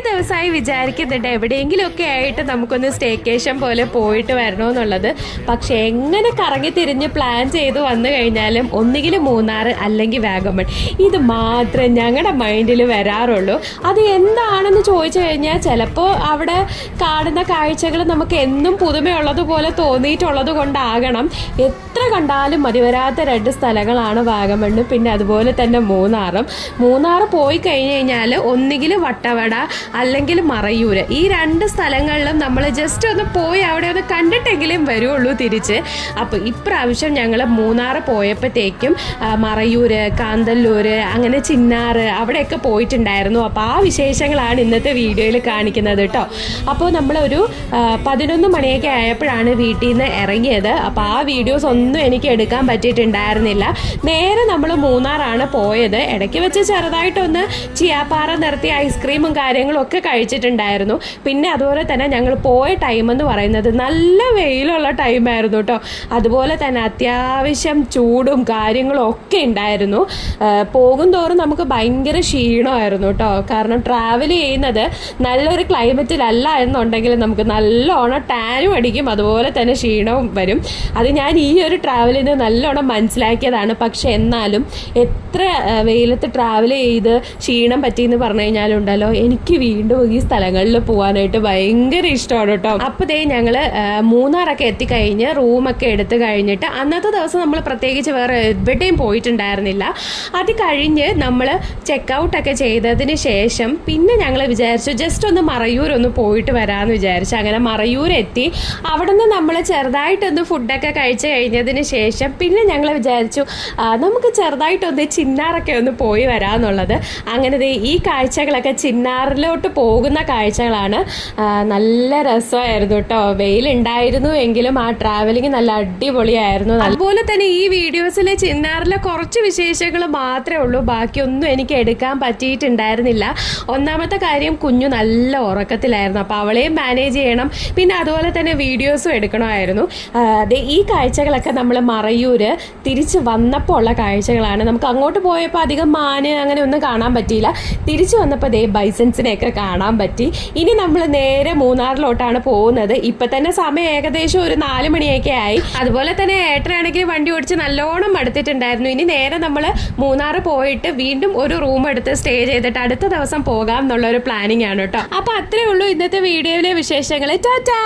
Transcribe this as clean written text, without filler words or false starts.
ദിവസമായി വിചാരിക്കുന്നുണ്ട് എവിടെയെങ്കിലുമൊക്കെ ആയിട്ട് നമുക്കൊന്ന് സ്റ്റേക്കേഷൻ പോലെ പോയിട്ട് വരണമെന്നുള്ളത്. പക്ഷെ എങ്ങനെ കറങ്ങി തിരിഞ്ഞ് പ്ലാൻ ചെയ്ത് വന്നു കഴിഞ്ഞാലും ഒന്നുകിൽ മൂന്നാർ അല്ലെങ്കിൽ വാഗമൺ, ഇത് മാത്രമേ ഞങ്ങളുടെ മൈൻഡിൽ വരാറുള്ളൂ. അത് എന്താണെന്ന് ചോദിച്ചു കഴിഞ്ഞാൽ ചിലപ്പോൾ അവിടെ കാണുന്ന കാഴ്ചകൾ നമുക്ക് എന്നും പുതുമയുള്ളതുപോലെ തോന്നിയിട്ടുള്ളത് കൊണ്ടാകണം. എത്ര കണ്ടാലും മതിവരാത്ത രണ്ട് സ്ഥലങ്ങളാണ് വാഗമണ്ണും പിന്നെ അതുപോലെ തന്നെ മൂന്നാർ പോയി കഴിഞ്ഞ് കഴിഞ്ഞാൽ ഒന്നുകിൽ വട്ടവട അല്ലെങ്കിൽ മറയൂർ, ഈ രണ്ട് സ്ഥലങ്ങളിലും നമ്മൾ ജസ്റ്റ് ഒന്ന് പോയി അവിടെ ഒന്ന് കണ്ടിട്ടെങ്കിലും വരുള്ളൂ തിരിച്ച്. അപ്പോൾ ഇപ്രാവശ്യം ഞങ്ങൾ മൂന്നാർ പോയപ്പോഴത്തേക്കും മറയൂർ, കാന്തല്ലൂർ, അങ്ങനെ ചിന്നാർ അവിടെയൊക്കെ പോയിട്ടുണ്ടായിരുന്നു. അപ്പോൾ ആ വിശേഷങ്ങളാണ് ഇന്നത്തെ വീഡിയോയിൽ കാണിക്കുന്നത് കേട്ടോ. അപ്പോൾ നമ്മളൊരു 11 മണിയൊക്കെ ആയപ്പോഴാണ് വീട്ടിൽ നിന്ന് ഇറങ്ങിയത്. അപ്പോൾ ആ വീഡിയോസ് ഒന്നും എനിക്ക് എടുക്കാൻ പറ്റിയിട്ടുണ്ടായിരുന്നില്ല. നേരെ നമ്മൾ മൂന്നാറാണ് പോയത്. ഇടയ്ക്ക് വെച്ച് ചെറുതായിട്ടൊന്ന് ചിയാപ്പാറ നിർത്തി ഐസ്ക്രീമും കാര്യങ്ങളും ഒക്കെ കഴിച്ചിട്ടുണ്ടായിരുന്നു. പിന്നെ അതുപോലെ തന്നെ ഞങ്ങൾ പോയ ടൈം എന്ന് പറയുന്നത് നല്ല വെയിലുള്ള ടൈമായിരുന്നു കേട്ടോ. അതുപോലെ തന്നെ അത്യാവശ്യം ചൂടും കാര്യങ്ങളും ഒക്കെ ഉണ്ടായിരുന്നു. പോകും തോറും നമുക്ക് ഭയങ്കര ക്ഷീണമായിരുന്നു കേട്ടോ. കാരണം ട്രാവൽ ചെയ്യുന്നത് നല്ലൊരു ക്ലൈമറ്റിലല്ല എന്നുണ്ടെങ്കിൽ നമുക്ക് നല്ലോണം ടാനും അടിക്കും, അതുപോലെ തന്നെ ക്ഷീണവും വരും. അത് ഞാൻ ഈ ഒരു ട്രാവലിൽ നിന്ന് നല്ലോണം മനസ്സിലാക്കിയതാണ്. പക്ഷെ എന്നാലും എത്ര വെയിലത്ത് ട്രാവൽ ചെയ്ത് ക്ഷീണം പറ്റിയെന്ന് പറഞ്ഞു കഴിഞ്ഞാലുണ്ടല്ലോ, എനിക്ക് വീണ്ടും ഈ സ്ഥലങ്ങളിൽ പോകാനായിട്ട് ഭയങ്കര ഇഷ്ടമാണ് കേട്ടോ. അപ്പോൾ ദേ ഞങ്ങൾ മൂന്നാറൊക്കെ എത്തിക്കഴിഞ്ഞ് റൂമൊക്കെ എടുത്ത് കഴിഞ്ഞിട്ട് അന്നത്തെ ദിവസം നമ്മൾ പ്രത്യേകിച്ച് വേറെ എവിടെയും പോയിട്ടുണ്ടായിരുന്നില്ല. അത് കഴിഞ്ഞ് നമ്മൾ ചെക്കൗട്ടൊക്കെ ചെയ്തതിന് ശേഷം പിന്നെ ഞങ്ങൾ വിചാരിച്ചു ജസ്റ്റ് ഒന്ന് മറയൂർ ഒന്ന് പോയിട്ട് വരാമെന്ന് വിചാരിച്ചു. അങ്ങനെ മറയൂർ എത്തി. അവിടെ നിന്ന് നമ്മൾ ചെറുതായിട്ടൊന്ന് ഫുഡൊക്കെ കഴിച്ച് കഴിഞ്ഞതിന് ശേഷം പിന്നെ ഞങ്ങൾ വിചാരിച്ചു നമുക്ക് ചെറുതായിട്ടൊന്ന് ചിന്നാറൊക്കെ ഒന്ന് പോയി വരാമെന്നുള്ളത്. അങ്ങനെ ഈ കാഴ്ചകളൊക്കെ ചിന്നാറിലോട്ട് പോകുന്ന കാഴ്ചകളാണ്. നല്ല രസമായിരുന്നു കേട്ടോ. വെയിലുണ്ടായിരുന്നു എങ്കിലും ആ ട്രാവലിംഗ് നല്ല അടിപൊളിയായിരുന്നു. അതുപോലെ തന്നെ ഈ വീഡിയോസിൽ ചിന്നാറിലെ കുറച്ച് വിശേഷങ്ങൾ മാത്രമേ ഉള്ളൂ, ബാക്കിയൊന്നും എനിക്ക് എടുക്കാൻ പറ്റിയിട്ടുണ്ടായിരുന്നില്ല. ഒന്നാമത്തെ കാര്യം, കുഞ്ഞു നല്ല ഉറക്കത്തിലായിരുന്നു. അപ്പോൾ അവളെയും മാനേജ് ചെയ്യണം, പിന്നെ അതുപോലെ തന്നെ വീഡിയോസും എടുക്കണമായിരുന്നു. ഈ കാഴ്ചകളൊക്കെ നമ്മൾ മറയൂര് തിരിച്ച് വന്നപ്പോൾ ഉള്ള കാഴ്ചകളാണ്. നമുക്ക് അങ്ങോട്ട് പോയപ്പോൾ അധികം മാന് അങ്ങനെ ഒന്നും കാണാൻ പറ്റിയില്ല. തിരിച്ചു വന്നപ്പോൾ ബൈസൺസിനെയൊക്കെ കാണാൻ പറ്റി. ഇനി നമ്മൾ നേരെ മൂന്നാറിലോട്ടാണ് പോകുന്നത്. ഇപ്പം തന്നെ സമയം ഏകദേശം ഒരു 4 മണിയൊക്കെ ആയി. അതുപോലെ തന്നെ ഏട്ടനാണെങ്കിൽ വണ്ടി ഓടിച്ച് നല്ലോണം മടുത്തിട്ടുണ്ടായിരുന്നു. ഇനി നേരെ നമ്മൾ മൂന്നാർ പോയിട്ട് വീണ്ടും ഒരു റൂം എടുത്ത് സ്റ്റേ ചെയ്തിട്ട് അടുത്ത ദിവസം പോകാം എന്നുള്ളൊരു പ്ലാനിങ് ആണ് കേട്ടോ. അപ്പോൾ അത്രേ ഉള്ളൂ ഇന്നത്തെ വീഡിയോയിലെ വിശേഷങ്ങൾ. ടാറ്റാ.